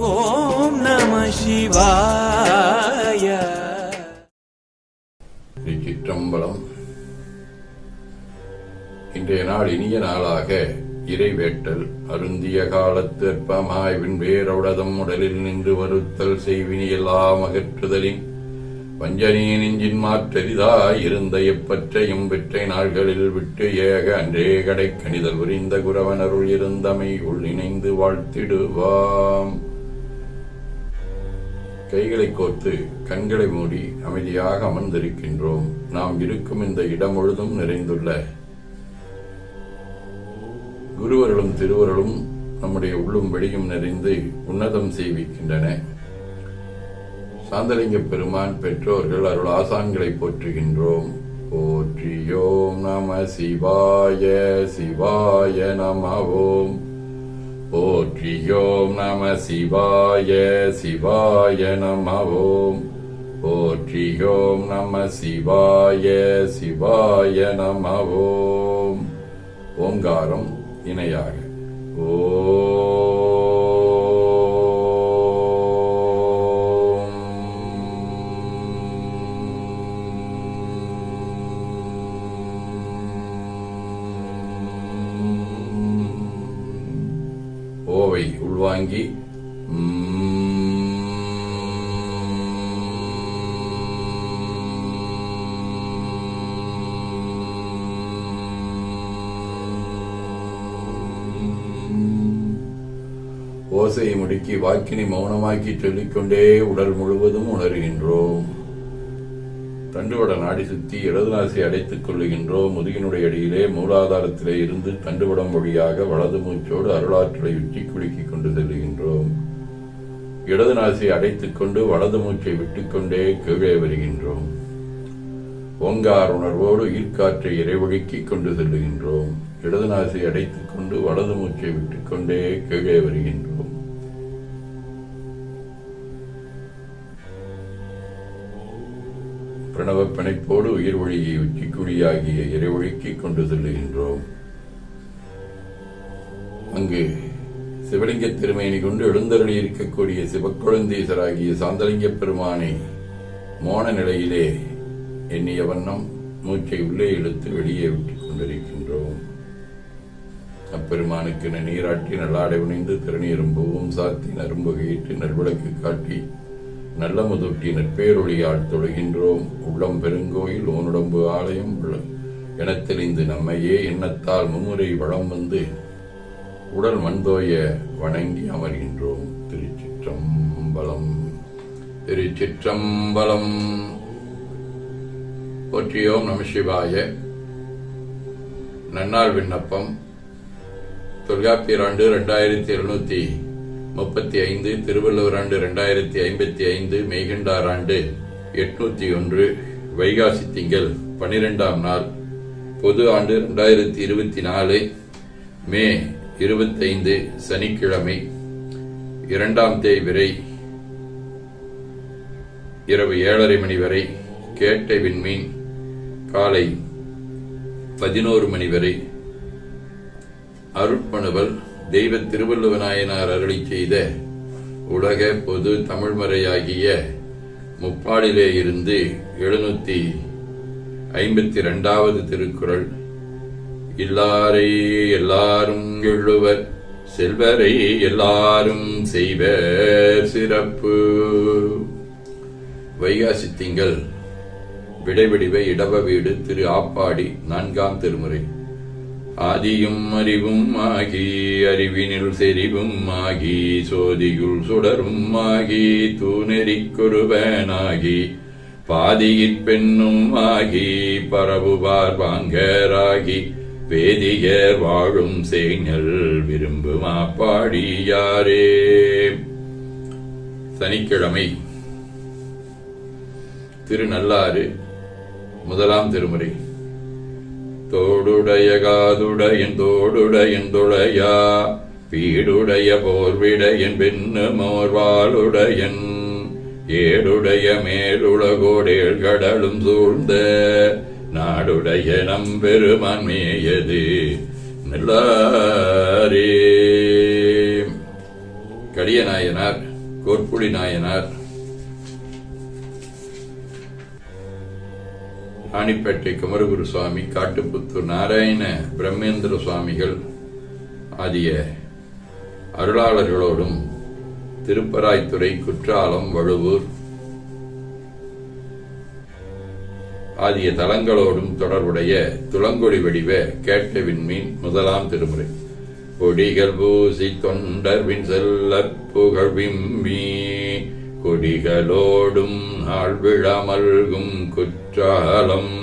ஓம் நம சிவாய. திருச்சிற்றம்பலம். இன்றைய நாள் இனிய நாளாக இறைவேட்டல் அருந்திய காலத்து அற்பமாய்வின் வேரவுடதம் உடலில் நின்று வருத்தல் செய்வினி எல்லாம் அகற்றுதலின் வஞ்சனே நெஞ்சின் மாற்றரிதாய் இருந்த எப்பற்றையும் வெற்றை நாள்களில் விட்டு ஏக அன்றே கடை கணிதல் உரிந்த குரவனருள் இருந்தமை உள் இணைந்து வாழ்த்திடுவாம். கைகளை கோர்த்து கண்களை மூடி அமைதியாக அமர்ந்திருக்கின்றோம். நாம் இருக்கும் இந்த இடம் முழுதும் நிறைந்துள்ள குருவர்களும் திருவர்களும் நம்முடைய உள்ளும் வெளியும் நிறைந்து உன்னதம் செய்விக்கின்றன. சாந்தலிங்க பெருமான் பெற்றோர்கள் அருள் ஆசான்களை போற்றுகின்றோம். போற்றியோம் நம சிவாய சிவாய நம ஓம். போற்றியோம் நம சிவாய சிவாய நம ஓம். போற்றியோம் நம சிவாய சிவாய நம ஓம். ஓங்காரம் இணையாக ஓவை உள்வாங்கி ஓசையை முடுக்கி வாக்கினை மௌனமாக்கி சொல்லிக்கொண்டே உடல் முழுவதும் உணர்கின்றோம். தண்டுவட நாடி சுத்தி இடது நாசி அடைத்துக் கொள்ளுகின்றோம். முதுகினுடைய அடியிலே மூலாதாரத்திலே இருந்து தண்டுவடம் வழியாக வலது மூச்சோடு அருளாற்றலை உச்சி குலுக்கிக் கொண்டு செல்லுகின்றோம். இடது நாசி அடைத்துக் கொண்டு வலது மூச்சை விட்டுக்கொண்டே கீழே வருகின்றோம். ஓங்கார் உணர்வோடு ஈர்க்காற்றை இறைவழுக்கிக் கொண்டு செல்லுகின்றோம். இடது நாசி அடைத்துக் கொண்டு வலது மூச்சை விட்டுக்கொண்டே கீழே வருகின்றோம். பிரணவ பிணைப்போடு உயிர் ஒளியை உச்சிக்குழியாகிய இறைவொழுக்கிக் கொண்டு செல்லுகின்றோம். அங்கு சிவலிங்க திருமேனி கொண்டு எழுந்தருளி இருக்கக்கூடிய சிவக்குழந்தீசராகிய சாந்தலிங்க பெருமானை மோன நிலையிலே எண்ணிய வண்ணம் மூச்சை உள்ளே இழுத்து வெளியே விட்டுக் கொண்டிருக்கின்றோம். அப்பெருமானுக்கு நீராட்டி நல்லாடை உணைந்து திருநீரும் பூவும் சாத்தி நரும்பு கையிட்டு நல்விளக்கு காட்டி நல்ல முதுட்டி நற்பேரொழியால் தொழுகின்றோம். உள்ளம் பெருங்கோயில் ஓனுடம்பு ஆலயம் எனத் தெளிந்து நம்மையே எண்ணத்தால் மும்முறை வளம் வந்து உடல் மண்தோய வணங்கி அமர்கின்றோம். திருச்சிற்றம்பலம். திருச்சிற்றம்பலம். போற்றியோம் நம சிவாய. நன்னாள் விண்ணப்பம். தொல்காப்பியர் ஆண்டு 2735, திருவள்ளுவர் ஆண்டு 2055, மெய்கண்டார் ஆண்டு 801, வைகாசி திங்கள் 12ஆம் நாள், பொது ஆண்டு 2024, மே 25, சனிக்கிழமை, 2ஆம் தேய்பிறை, இரவு 7:30 மணி வரை, கேட்டை விண்மீன், காலை 11 மணி வரை, அருட்பணுவல் தெய்வ திருவள்ளுவ நாயனார் அருளி செய்த உலக பொது தமிழ்மறையாகிய முப்பாடிலே இருந்து 752வது திருக்குறள். இல்லாரை எல்லாரும் எழுவர், செல்வரை எல்லாரும் செய்வர் சிறப்பு. வைகாசி திங்கள் விடைவடிவ இடவ வீடு திரு ஆப்பாடி 4ஆம் திருமுறை. ஆதியும் அறிவும் ஆகி அறிவினில் செறிவும் ஆகி சோதியுள் சுடரும் ஆகி தூணெறிக்கொருவனாகி பாதியிற் பெண்ணும் ஆகி பரவுவார் வாங்கராகி வேதியர் வாழும் சேஞல் விரும்பும் ஆப்பாடியாரே. சனிக்கிழமை திருநள்ளாறு 1ஆம் திருமுறை. தோடுடைய காதுடையன் தோடுடையன் துளையா பீடுடைய போர்விடையன் பெண்ணு மோர்வாளுடையன் ஏடுடைய மேலுலகோடேள் கடலும் சூழ்ந்த நாடுடைய நம்பெருமான் மேயது நல்லாரே. கடிய நாயனார், கோர்ப்புடி நாயனார், ராணிப்பேட்டை குமரகுரு சுவாமி, காட்டுப்புத்தூர் நாராயண பிரம்மேந்திர சுவாமிகள் ஆகிய அருளாளர்களோடும் திருப்பராய்த்துறை, குற்றாலம், வழுவூர் ஆகிய தலங்களோடும் தொடர்புடைய துளங்கொடி வடிவ கேட்ட விண்மீன் முதலாம் திருமுறை. கொடிகள் பூசி தொண்டர்வின் செல்லற் புகழ் விம்மி கொடிகளோடும் ஆழ்விழமல்கும் குற்றாலம்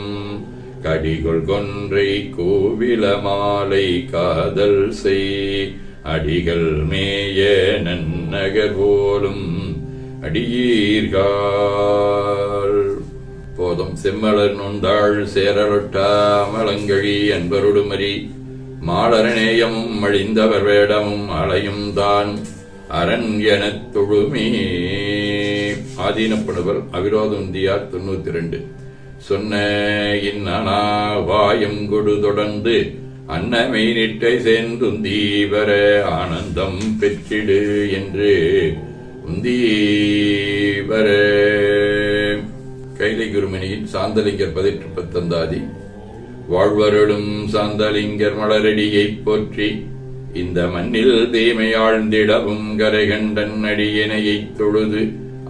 கடிகொள் கொன்றை கோவில மாலை காதல் செய் அடிகள் மேய நன்னகர் போலும் அடியீர்கள் போதும் செம்மலர் நொந்தாள் சேரலொட்டா மலங்கழி அன்பருடுமரி மாலரநேயமும் அழிந்தவர் வேடமும் அலையும் தான் அரண் எனத் தொழுமே. ஆதீனப்படுவர் அவிரோதந்தியார் 92. சொன்ன இன்னனா வாயம் கொடு தொடர்ந்து அன்னமை நிட்டை சேர்ந்துந்தீவர ஆனந்தம் பெற்றிடு என்று உந்தீவர. கைலை குருமணியின் சாந்தலிங்கர் 19 வாழ்வருடும் சாந்தலிங்கர் மலரடியைப் போற்றி இந்த மண்ணில் தீமையாழ்ந்திடவும் கரைகண்டன் அடியினையைத் தொழுது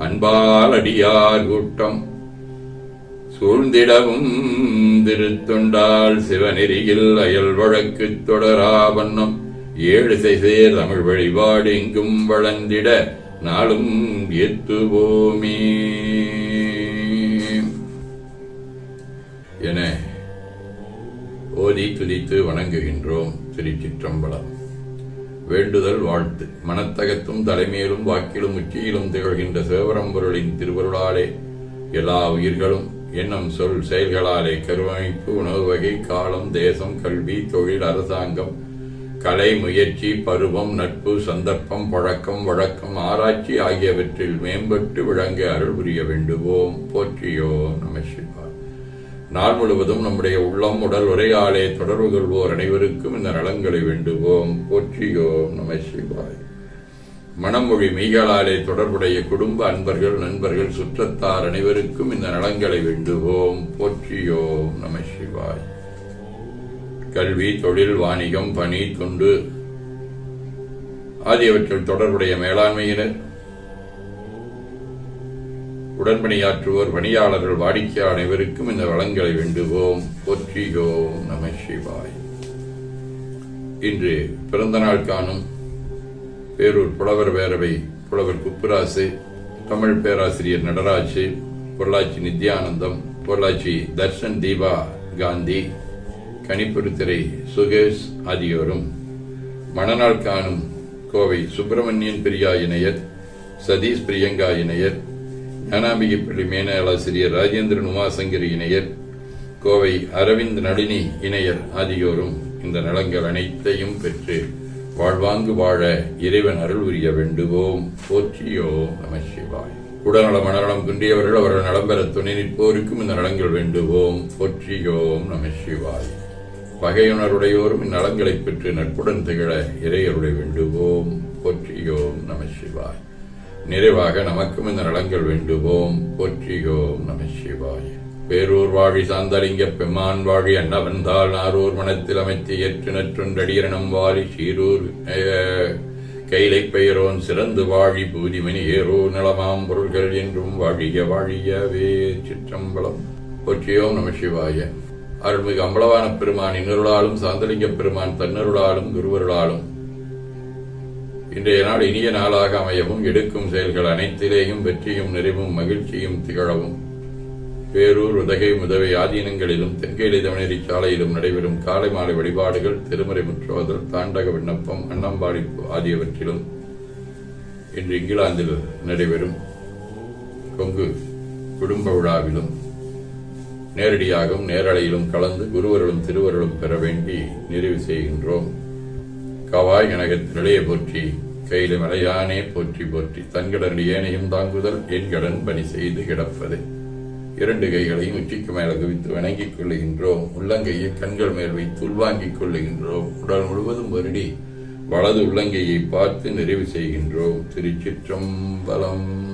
அன்பால் அடியார் கூட்டம் சூழ்ந்திடவும் திருத்தொண்டால் சிவநெறியில் அயல் வழக்கு தொடரா வண்ணம் 7 சேர் தமிழ் வழிபாடு எங்கும் வளர்ந்திட நாளும் ஏத்துவோமே என ஓதி துதித்து வணங்குகின்றோம். திருச்சிற்றம்பலம். வேண்டுதல் வாழ்த்து. மனத்தகத்தும் தலைமையிலும் வாக்கிலும் உச்சியிலும் திகழ்கின்ற சிவபரம்பொருளின் திருவருளாலே எல்லா உயிர்களும் எண்ணம் சொல் செயல்களாலே கருவமைப்பு, உணவு வகை, காலம், தேசம், கல்வி, தொழில், அரசாங்கம், கலை, முயற்சி, பருவம், நட்பு, சந்தர்ப்பம், பழக்கம், வழக்கம், ஆராய்ச்சி ஆகியவற்றில் மேம்பட்டு விளங்க அருள் புரிய வேண்டுவோம். போற்றியோம் நம சிவாய. நாள் முழுவதும் நம்முடைய உள்ளம், உடல், உரையாலே தொடர்பு கொள்வோர் அனைவருக்கும் இந்த நலங்களை வேண்டுவோம். போற்றியோம் நம சிவாய. மனமொழி மெய்களாலே தொடர்புடைய குடும்ப அன்பர்கள், நண்பர்கள், சுற்றத்தார் அனைவருக்கும் இந்த நலங்களை வேண்டுவோம். போற்றியோம் நம சிவாய. கல்வி, தொழில், வாணிகம், பணி, தொண்டு ஆகியவற்றில் தொடர்புடைய மேலாண்மையினர், உடன்பணியாற்றுவோர், பணியாளர்கள், வாடிக்கையாளர் அனைவருக்கும் இந்த வளங்களை வேண்டுவோம். போற்றியோம் நம சிவாய. இன்று பிறந்த நாள் காணும் பேரூர் புலவர் பேரவை புலவர் குப்புராசு, தமிழ் பேராசிரியர் நடராஜு, பொள்ளாச்சி நித்யானந்தம், பொள்ளாச்சி தர்ஷன் தீபா காந்தி, கனிப்புருத்திரை சுகேஷ் ஆகியோரும், மணநாள் காணும் கோவை சுப்பிரமணியன் பிரியா இணையர், சதீஷ் பிரியங்கா இணையர், ஞானாம்பிகைப்பள்ளி மேனாளாசிரியர் ராஜேந்திரன் உமாசங்கரி இணையர், கோவை அரவிந்த் நளினி இணையர் ஆகியோரும் இந்த நலங்கள் அனைத்தையும் பெற்று வாழ்வாங்கு வாழ இறைவன் அருள் புரிய வேண்டுவோம். போற்றியோம் நம சிவாய். உடல்நல மனநலம் குன்றியவர்கள் அவர்கள் நலம் பெற துணை நிற்போருக்கும் இந்த நலங்கள் வேண்டுவோம். போற்றியோம் நம சிவாய். பகையுணர்வுடையோரும் இந்நலங்களை பெற்று நட்புடன் திகழ இறையருளை வேண்டுவோம். போற்றியோம் நம சிவாய். நிறைவாக நமக்கும் இந்த நலங்கள் வேண்டுவோம். போற்றியோம் நம சிவாய். பேரூர் வாழி சாந்தலிங்க பெம்மான் வாழி அன்னவந்தால் நாரூர் மனத்தில் அமைத்து ஏற்று நற்றொன்றடியரணம் வாழி சீரூர் கைலை பெயரோன் சிறந்து வாழி பூதிமணி ஏரோ நலமாம் பொருள்கள் என்றும் வாழிய வாழியவே. சிற்றம்பலம். போற்றியோம் நம சிவாய. அருள்மிகு அம்பலவான பெருமான் இன்னருளாலும் சாந்தலிங்க பெருமான் தன்னருளாலும் குருவருளாலும் இன்றைய நாள் இனிய நாளாக அமையவும், எடுக்கும் செயல்கள் அனைத்திலேயும் வெற்றியும் நிறைவும் மகிழ்ச்சியும் திகழவும், பேரூர், உதகை, முதவை ஆதீனங்களிலும் தென்கேலி தவணேரி சாலையிலும் நடைபெறும் காலை மாலை வழிபாடுகள், திருமறை முற்றோதல், தாண்டக விண்ணப்பம், அன்னம்பாடிப்பு ஆகியவற்றிலும் இன்று இங்கிலாந்தில் நடைபெறும் கொங்கு குடும்ப விழாவிலும் நேரடியாகவும் நேரலையிலும் கலந்து குருவர்களும் திருவர்களும் பெற வேண்டி நிறைவு செய்கின்றோம். கவாய் கனகத்திலே போற்றி, கையில மலையானே போற்றி போற்றி, தன்கடன் ஏனையும் தாங்குதல் என் கடன் பணி செய்து கிடப்பது. 2 கைகளையும் உச்சிக்கு மேல குவித்து வணங்கிக் கொள்ளுகின்றோம். உள்ளங்கையை கண்கள் மேல் வைத்து உள்வாங்கிக் கொள்ளுகின்றோம். உடல் முழுவதும் வருடி வலது உள்ளங்கையை பார்த்து நிறைவு செய்கின்றோம். திருச்சிற்றம்பலம்.